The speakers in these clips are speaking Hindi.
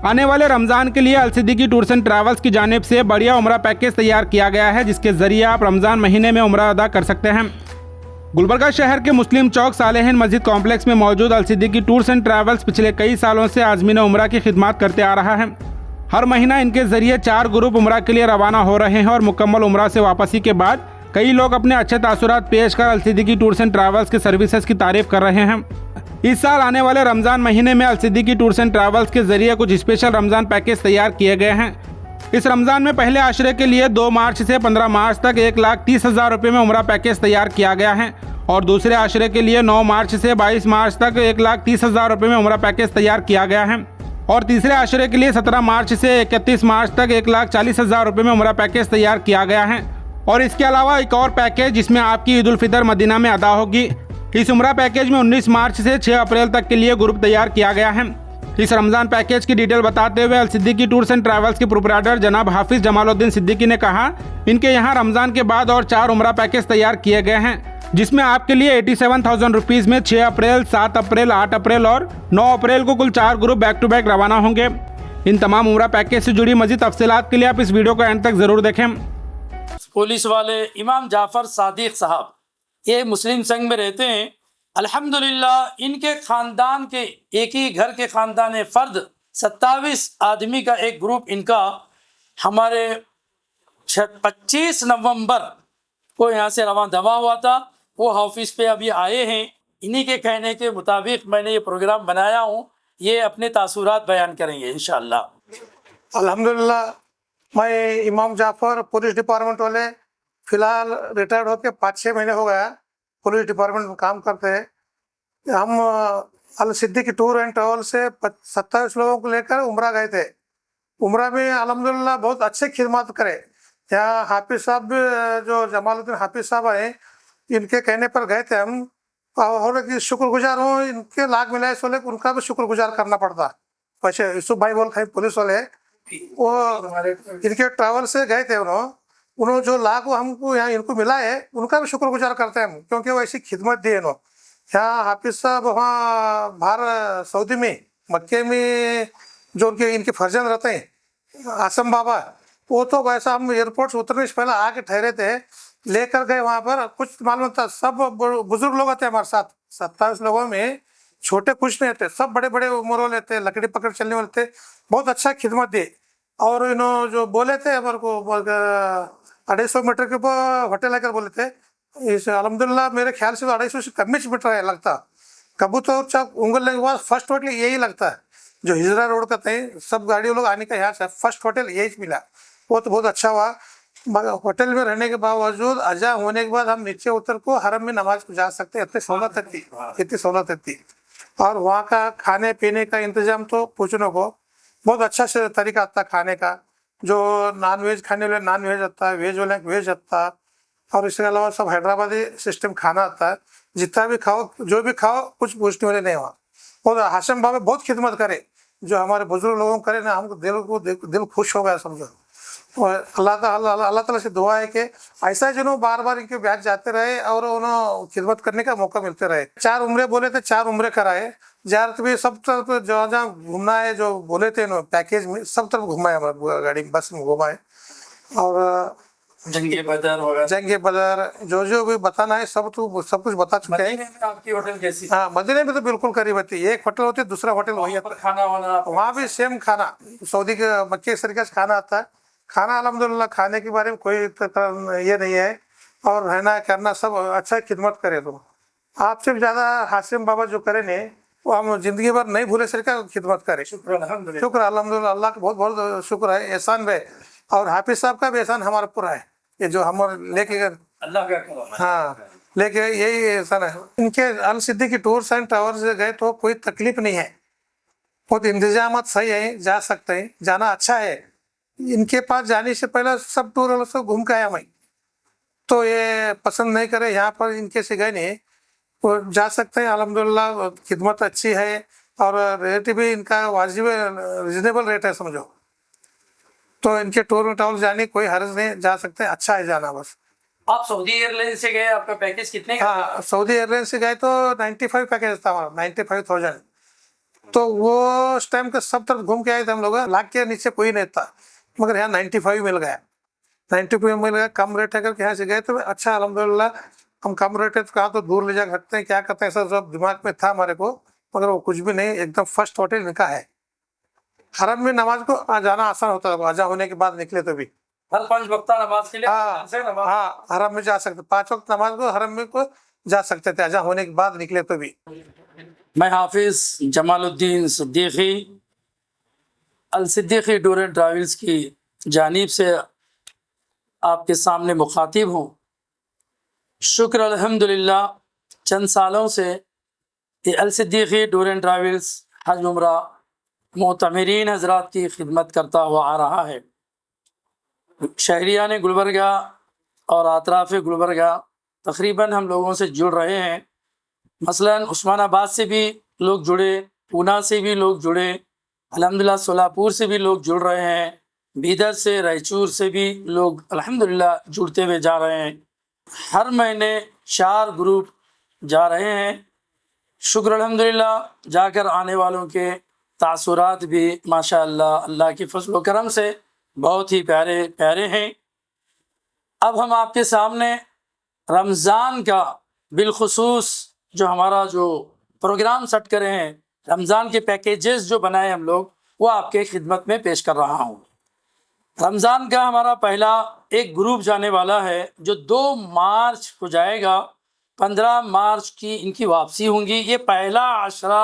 आने वाले रमज़ान के लिए अल सिद्दीकी टूर्स एंड ट्रैवल्स की जानिब से बढ़िया उम्रा पैकेज तैयार किया गया है, जिसके ज़रिए आप रमज़ान महीने में उम्रा अदा कर सकते हैं। गुलबर्गा शहर के मुस्लिम चौक सालेहीन मस्जिद कॉम्प्लेक्स में मौजूद अल सिद्दीकी टूर्स एंड ट्रैवल्स पिछले कई सालों से आज़मीन उम्रा की खिदमत करते आ रहा है। हर महीना इनके ज़रिए 4 ग्रुप उम्रा के लिए रवाना हो रहे हैं और मुकम्मल उम्रा से वापसी के बाद कई लोग अपने अच्छे तासुरात पेश कर अल सिद्दीकी टूर्स एंड ट्रैवल्स के सर्विसेज की तारीफ कर रहे हैं। इस साल आने वाले रमज़ान महीने में अल सिद्दीकी टूर्स एंड ट्रैवल्स के जरिए कुछ स्पेशल रमज़ान पैकेज तैयार किए गए हैं। इस रमज़ान में पहले आशरे के लिए 2 मार्च से 15 मार्च तक 1,30,000 रुपये में उम्रा पैकेज तैयार किया गया है और दूसरे आशरे के लिए 9 मार्च से 22 मार्च तक 1,30,000 रुपये में उम्रा पैकेज तैयार किया गया है और तीसरे आशरे के लिए 17 मार्च से 31 मार्च तक 1,40,000 रुपये में उम्रा पैकेज तैयार किया गया है। और इसके अलावा एक और पैकेज जिसमें आपकी ईद उल फितर मदीना में अदा होगी। इस उम्रा पैकेज में 19 मार्च से 6 अप्रैल तक के लिए ग्रुप तैयार किया गया है। इस रमज़ान पैकेज की डिटेल बताते हुए अल सिद्दीकी टूर्स एंड ट्रैवल्स के प्रोप्राइटर जनाब हाफिज जमालुद्दीन सिद्दीकी ने कहा, इनके यहाँ रमज़ान के बाद और 4 उम्रा पैकेज तैयार किए गए हैं, जिसमें आपके लिए 87,000 रुपीज़ में 6 अप्रैल, 7 अप्रैल, 8 अप्रैल और 9 अप्रैल को कुल 4 ग्रुप बैक टू बैक रवाना होंगे। इन तमाम उम्रा पैकेज से जुड़ी मज़ीद तफसीलात के लिए आप इस वीडियो को एंड तक ज़रूर देखें। पुलिस वाले इमाम जाफ़र सादिक साहब ये मुस्लिम संघ में रहते हैं। अल्हम्दुलिल्लाह इनके ख़ानदान के एक ही घर के ख़ानदान फ़र्द 27 आदमी का एक ग्रुप इनका हमारे 25 नवंबर को यहाँ से रवाना हुआ था। वो ऑफिस पे अभी आए हैं। इन्हीं के कहने के मुताबिक मैंने ये प्रोग्राम बनाया हूँ। ये अपने तासुरात बयान करेंगे इंशाअल्लाह। अल्हम्दुलिल्लाह मैं इमाम जाफ़र पुलिस डिपार्टमेंट वाले फ़िलहाल रिटायर्ड होकर 5-6 महीने हो गया पुलिस डिपार्टमेंट में काम करते हैं। हम अल सिद्दीकी टूर एंड ट्रैवल से 27 लोगों को लेकर उम्रा गए थे। उम्रा में अल्हम्दुलिल्लाह बहुत अच्छे खिदमत करे। यहाँ हाफिज़ साहब भी जो जमालुद्दीन हाफिज़ साहब हैं, इनके कहने पर गए थे हम और कि शुक्रगुजार हूँ। इनके लाख मिलाए सोले उनका भी शुक्रगुजार करना पड़ता। वैसे यूसुफ भाई बोल खाई पुलिस वाले वो इनके ट्रैवल से गए थे। उन्होंने जो लाख हमको यहाँ इनको मिला है उनका भी शुक्रगुजार करते हैं हम, क्योंकि वो ऐसी खिदमत दी है। यहाँ हाफिज़ साहब वहाँ बाहर सऊदी में मक्के में जो इनके फर्जंद रहते हैं आसम बाबा, वो तो वैसा हम एयरपोर्ट से उतरने से पहले आके ठहरे थे, लेकर गए वहाँ पर। कुछ मालूम था, सब बुजुर्ग लोग थे हमारे साथ। 27 लोगों में छोटे कुछ नहीं थे, सब बड़े बड़े उम्र वाले थे, लकड़ी पकड़ चलने वाले थे। बहुत अच्छा खिदमत दी। और इन्होंने जो बोले थे हमारे को 250 मीटर के ऊपर होटल आकर बोले थे। इस अल्हम्दुलिल्लाह मेरे ख्याल से तो 250 से कम ही मीटर है लगता। कबूतर चौक उंगल के बाद फर्स्ट होटल यही लगता है जो हिजरा रोड का थे। सब गाड़ियों लोग आने का यहाँ से फर्स्ट होटल यही मिला। वो तो बहुत अच्छा हुआ। मगर होटल में रहने के बावजूद अजा होने के बाद हम नीचे उतर को हरम में नमाज को जा सकते हैं। इतनी सहूलत थी। और वहाँ का खाने पीने का इंतजाम तो पूछने को बहुत अच्छा से तरीका आता खाने का। जो नॉन वेज खाने वाले नॉन वेज आता है, वेज वाले वेज आता है। और इसके अलावा सब हैदराबादी सिस्टम खाना आता है। जितना भी खाओ जो भी खाओ कुछ पूछने वाले नहीं हुआ। और हाशिम बाबा बहुत खिदमत करे, जो हमारे बुजुर्ग लोगों को करे ना, हमको दिल खुश हो गया समझो। और अल्लाह ताला से दुआ है कि ऐसा जो बार बार इनके ब्याज जाते रहे और उन्हें खिदमत करने का मौका मिलते रहे। 4 उम्रे बोले थे, 4 उम्रे कराए। ज़्यारत भी सब तरफ जहाँ घूमना है जो बोले थे पैकेज में सब तरफ घुमाए, हमारे गाड़ी बस में घुमाए। और जंगे बदर जो भी बताना है सब कुछ बता चुके हैं। आपकी होटल कैसी? हाँ, मदीने में तो बिल्कुल करीब होती है। एक होटल होती है, दूसरा होटल वही आता है। खाना वाना वहाँ भी सेम खाना सऊदी के मक्के तरीके से खाना आता है। खाना अल्हम्दुलिल्लाह खाने के बारे में कोई ये नहीं है। और रहना करना सब अच्छा खिदमत करे। तो आपसे भी ज़्यादा हाशिम बाबा जो करे ने वो हम जिंदगी भर नहीं भूले सर का खिदमत करे। शुक्र अल्हम्दुलिल्लाह, अल्लाह का बहुत बहुत शुक्र है, एहसान है। और हाफिज़ साहब का भी एहसान हमारे पूरा है। ये जो हम लेके अल्लाह का करम। हाँ, लेके यही एहसान है। इनके अल सिद्दीकी टूर्स एंड ट्रैवल्स से गए तो कोई तकलीफ नहीं है। बहुत इंतजाम सही है, जा सकते हैं, जाना अच्छा है। इनके पास जाने से पहले सब टूर वालों से घूम के आया मैं, तो ये पसंद नहीं करे यहाँ पर इनके से गए नहीं। वो जा सकते हैं। अल्हम्दुलिल्लाह खिदमत अच्छी है और रेट भी इनका वाजिब रिजनेबल रेट है समझो। तो इनके टूर में ट्रैवल जाने कोई हर्ज नहीं, जा सकते हैं, अच्छा है जाना बस। आप सऊदी एयरलाइन से गए, आपका पैकेज कितने का? हाँ, सऊदी एयरलाइन से गए तो 95 पैकेज था हमारा, 95,000। तो वो उस टाइम के सब तरफ घूम के आए थे हम लोग, लाख के नीचे कोई नहीं था, मगर यहाँ 95 मिल गया, 95 मिल गया, कम रेट है करके यहाँ से गए तो अच्छा अल्हम्दुलिल्लाह। हम कम रेट है तो कहाँ तो दूर ले जा सकते हैं, क्या करते हैं, सब दिमाग में था हमारे को, मगर वो कुछ भी नहीं, एकदम फर्स्ट होटल निकाह है। हरम में नमाज को जाना आसान होता था, अजा होने के बाद निकले तो भी। हर 5 वक्ता नमाज के लिए हाँ से नमाज। हाँ, हरम में जा सकते, 5 वक्त नमाज को हरम में को जा सकते थे, अजा होने के बाद निकले तो भी। मैं हाफिज जमालुद्दीन सिद्दीकी अल सिद्दीकी टूर एंड ट्रैवल्स की जानिब से आपके सामने मुखातिब हूँ। शुक्र अल्हम्दुलिल्लाह, चंद सालों से ये अल सिद्दीकी टूर एंड ट्रैवल्स हज उम्रा मोतमरीन हजरात की खिदमत करता हुआ आ रहा है। शहरियान गुलबर्गा और अतराफ़ गुलबर्गा तकरीबन हम लोगों से जुड़ रहे हैं। मसलन उस्मानाबाद से भी लोग जुड़े, पूना से भी लोग जुड़े, अल्हम्दुलिल्लाह सोलापुर से भी लोग जुड़ रहे हैं, बीदर से, रायचूर से भी लोग अल्हम्दुलिल्लाह जुड़ते हुए जा रहे हैं। हर महीने 4 ग्रुप जा रहे हैं। शुक्र अल्हम्दुलिल्लाह, जाकर आने वालों के तासुरात भी माशाअल्लाह अल्लाह के फज़ल व करम से बहुत ही प्यारे प्यारे हैं। अब हम आपके सामने रमज़ान का बिलखुसूस जो हमारा जो प्रोग्राम सेट करे हैं, रमज़ान के पैकेजेस जो बनाए हम लोग, वो आपके खिदमत में पेश कर रहा हूँ। रमज़ान का हमारा पहला एक ग्रुप जाने वाला है जो 2 मार्च को जाएगा, 15 मार्च की इनकी वापसी होंगी। ये पहला आशरा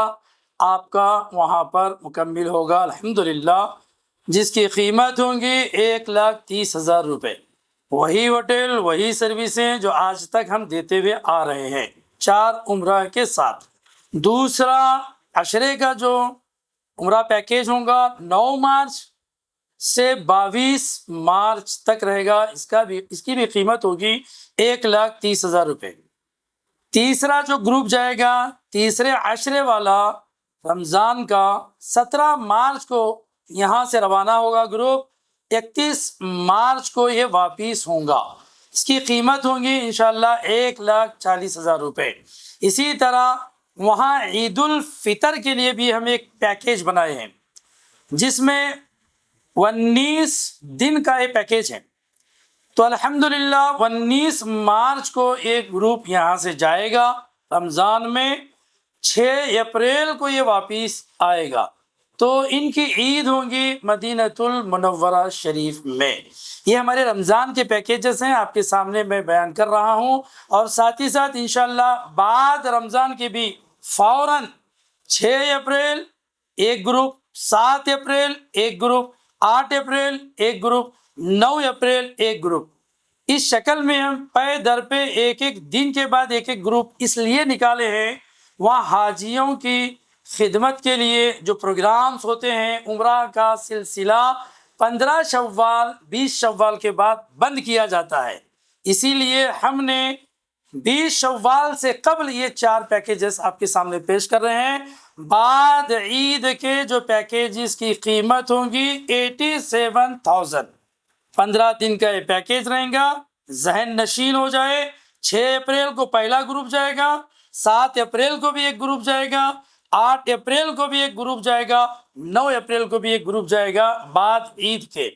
आपका वहाँ पर मुकम्मिल होगा अल्हम्दुलिल्लाह, जिसकी कीमत होंगी 1,30,000 रुपये। वही होटल, वही सर्विसें जो आज तक हम देते हुए आ रहे हैं 4 उम्रा के साथ। दूसरा अशरे का जो उम्रा पैकेज होगा 9 मार्च से 22 मार्च तक रहेगा, इसकी भी कीमत होगी 1,30,000 रुपये। तीसरा जो ग्रुप जाएगा, तीसरे अशरे वाला, रमज़ान का 17 मार्च को यहाँ से रवाना होगा ग्रुप, 31 मार्च को ये वापिस होगा। इसकी कीमत होगी इंशाल्लाह 1,40,000 रुपये। इसी तरह वहाँ ईद उल फितर के लिए भी हम एक पैकेज बनाए हैं, जिसमें 19 दिन का ये पैकेज है। तो अल्हम्दुलिल्लाह 19 मार्च को एक ग्रुप यहाँ से जाएगा रमज़ान में, 6 अप्रैल को ये वापिस आएगा। तो इनकी ईद होगी मदीनतुल मुनव्वरा शरीफ में। ये हमारे रमज़ान के पैकेजेस हैं, आपके सामने मैं बयान कर रहा हूँ। और साथ ही साथ इंशाल्लाह बाद रमज़ान के भी फ़ौरन 6 अप्रैल एक ग्रुप, 7 अप्रैल एक ग्रुप, 8 अप्रैल एक ग्रुप, 9 अप्रैल एक ग्रुप। इस शक्ल में हम पे दर पे एक एक दिन के बाद एक एक ग्रुप इसलिए निकाले हैं, वहाँ हाजियों की खिदमत के लिए जो प्रोग्राम्स होते हैं, उम्रा का सिलसिला 15 शव्वाल 20 शव्वाल के बाद बंद किया जाता है। इसीलिए हमने 20 शव्वाल से कबल ये 4 पैकेजेस आपके सामने पेश कर रहे हैं। बाद ईद के जो पैकेजेस की कीमत होगी 87,000। 15 दिन का ये पैकेज रहेगा। जहन नशीन हो जाए, 6 अप्रैल को पहला ग्रुप जाएगा, 7 अप्रैल को भी एक ग्रुप जाएगा, 8 अप्रैल को भी एक ग्रुप जाएगा, 9 अप्रैल को भी एक ग्रुप जाएगा बाद ईद के।